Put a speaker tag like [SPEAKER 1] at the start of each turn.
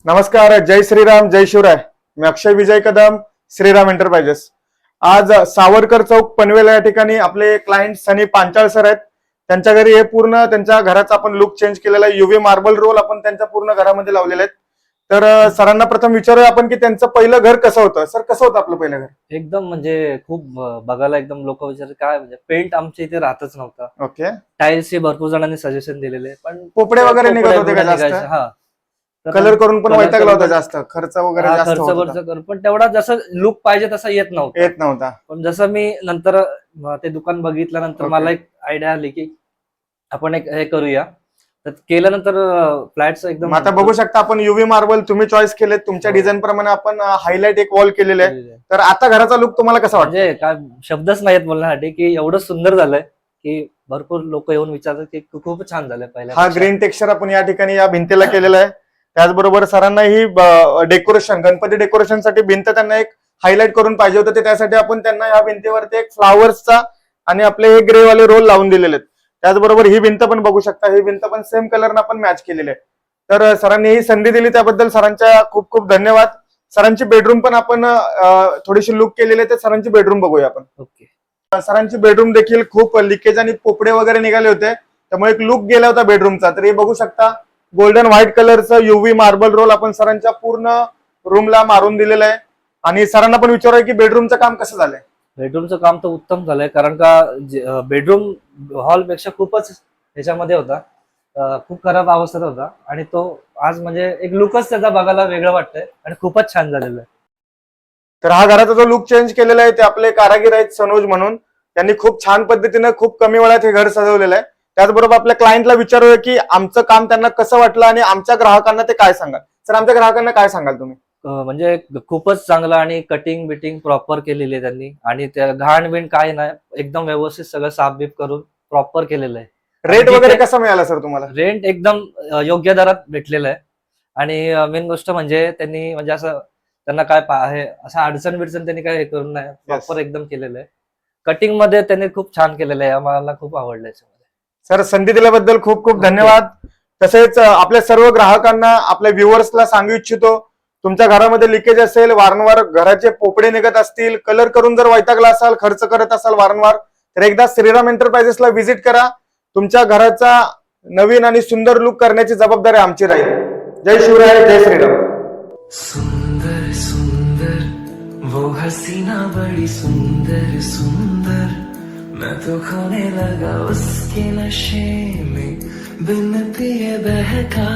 [SPEAKER 1] नमस्कार, जय श्रीराम, जय शिवराय. मी अक्षय विजय कदम, श्रीराम एंटरप्राइजेस. आज सावरकर चौक पनवेल या ठिकाणी आपले क्लायंट सनी पांचाळ सर आहेत. त्यांच्या घरी हे पूर्ण त्यांच्या घराचा आपण लुक चेंज केलेला आहे. युव्ही मार्बल रोल आपण त्यांच्या पूर्ण घरामध्ये लावलेले आहेत. तर सरांना प्रथम विचारूया आपण की त्यांचं पहिलं घर कसं होतं. सर, कसं होतं आपलं पहिलं घर?
[SPEAKER 2] एकदम म्हणजे खूप बघायला एकदम लोक विचारतात काय म्हणजे पेंट आमच्या इथे राहतच नव्हता.
[SPEAKER 1] ओके.
[SPEAKER 2] टाइल्स हे भरपूर जणांनी सजेशन दिलेले पण
[SPEAKER 1] पोपडे वगैरे निघत होते का
[SPEAKER 2] पोपडे
[SPEAKER 1] जास्त?
[SPEAKER 2] निघायचे, हा. तर
[SPEAKER 1] कलर करून पण
[SPEAKER 2] color
[SPEAKER 1] वैतागला
[SPEAKER 2] करून
[SPEAKER 1] होता
[SPEAKER 2] पण-
[SPEAKER 1] जास्त, खर्च वगैरे
[SPEAKER 2] हा,
[SPEAKER 1] जास्त
[SPEAKER 2] खर्च
[SPEAKER 1] होत होता.
[SPEAKER 2] वर्च करून पण तेवढा जसं लुक पाहिजे तसा येत
[SPEAKER 1] येत नव्हता.
[SPEAKER 2] पण जसं मी नंतर ते दुकान बघितल्यानंतर
[SPEAKER 1] Okay.
[SPEAKER 2] मला एक आयडिया आली की आपण एक हे करूया. तर केल्यानंतर फ्लॅटचं एकदम
[SPEAKER 1] मग आता बघू शकता आपण युव्ही मार्बल तुम्ही चॉईस केले, तुमच्या
[SPEAKER 2] हो.
[SPEAKER 1] डिझाईन प्रमाणे आपण हायलाइट एक वॉल केलेले आहे. तर आता घराचा लुक तुम्हाला कसा वाटतो?
[SPEAKER 2] म्हणजे काय शब्दच नाहीत बोलण्यासाठी की एवढं सुंदर झालंय की भरपूर लोक येऊन विचारतात की खूप छान झालंय पहिल्या
[SPEAKER 1] हा ग्रीन टेक्स्चर आपण या ठिकाणी या भिंतीला केलेला आहे. त्याचबरोबर सरांना ही डेकोरेशन, गणपती डेकोरेशनसाठी भिंत त्यांना एक हायलाइट करून पाहिजे होतं. ते त्यासाठी आपण त्यांना या भिंतीवरती एक फ्लावर्सचा आणि आपले हे ग्रे वाले रोल लावून दिलेले आहेत. त्याचबरोबर ही भिंत पण बघू शकता, ही भिंत पण सेम कलरनं आपण मॅच केलेली आहे. तर सरांनी ही संधी दिली त्याबद्दल सरांच्या खूप खूप धन्यवाद. सरांची बेडरूम पण आपण थोडीशी लुक केलेली आहे. तर सरांची बेडरूम बघूया आपण.
[SPEAKER 2] ओके.
[SPEAKER 1] सरांची बेडरूम देखील खूप लिकेज आणि पोपडे वगैरे निघाले होते, त्यामुळे एक लुक गेला होता बेडरूमचा. तर हे बघू शकता, गोल्डन व्हाईट कलरचं युव्ही मार्बल रोल आपण सरांच्या पूर्ण रूमला मारून दिलेलं आहे. आणि सरांना पण विचारूया की बेडरूमचं काम कसं झालंय.
[SPEAKER 2] बेडरूमचं काम तर उत्तम झालंय कारण का बेडरूम हॉल पेक्षा खूपच ह्याच्यामध्ये होता. खूप खराब अवस्थेत होता आणि तो आज म्हणजे एक लुकच त्याचा बघायला वेगळं वाटतंय आणि खूपच छान झालेलं आहे.
[SPEAKER 1] तर हा घराचा जो लुक चेंज केलेला आहे ते आपले कारागीर आहेत सनोज म्हणून. त्यांनी खूप छान पद्धतीनं खूप कमी वेळात हे घर सजवलेलं आहे. त्याचबरोबर आपल्या क्लायंटला विचारूया की आमचं काम त्यांना कसं वाटलं आणि आमच्या ग्राहकांना ते काय सांगाल. सर, आमच्या ग्राहकांना काय सांगाल तुम्ही?
[SPEAKER 2] म्हणजे खूपच चांगलं आणि कटिंग बिटिंग प्रॉपर केलेली आहे त्यांनी आणि त्या घाण बिण काय नाही, एकदम व्यवस्थित सगळं साफ बीफ करून प्रॉपर केलेलं आहे.
[SPEAKER 1] रेट
[SPEAKER 2] आणि
[SPEAKER 1] वगैरे
[SPEAKER 2] जिथे-
[SPEAKER 1] कसा मिळाला सर तुम्हाला?
[SPEAKER 2] रेंट एकदम योग्य दरात भेटलेलं आहे आणि मेन गोष्ट म्हणजे त्यांनी म्हणजे असं त्यांना काय आहे असं अडचण बिडचण त्यांनी काय हे करून नाही, प्रॉपर एकदम केलेलं आहे. कटिंग मध्ये त्यांनी खूप छान केलेलं आहे, आम्हाला खूप आवडलं याच्यामध्ये.
[SPEAKER 1] सर, संधी दिल्याबद्दल खूप खूप धन्यवाद. तसेच आपल्या सर्व ग्राहकांना, आपल्या व्ह्युअर्सला सांगू इच्छितो, तुमच्या घरामध्ये लिकेज असेल, वारंवार घराचे पोपडे निघत असतील, कलर करून जर वैतागला असाल, खर्च करत असाल वारंवार, तर एकदा श्रीराम एंटरप्राइजेसला व्हिजिट करा. तुमच्या घराचा नवीन आणि सुंदर लुक करण्याची जबाबदारी आमची राहील. जय शिवराय, जय श्रीराम.
[SPEAKER 3] सुंदर सुंदर वो हसीना बड़ी सुंदर सुंदर, मैं तो खोने लगा उसके नशे में, बिन पिए बहका.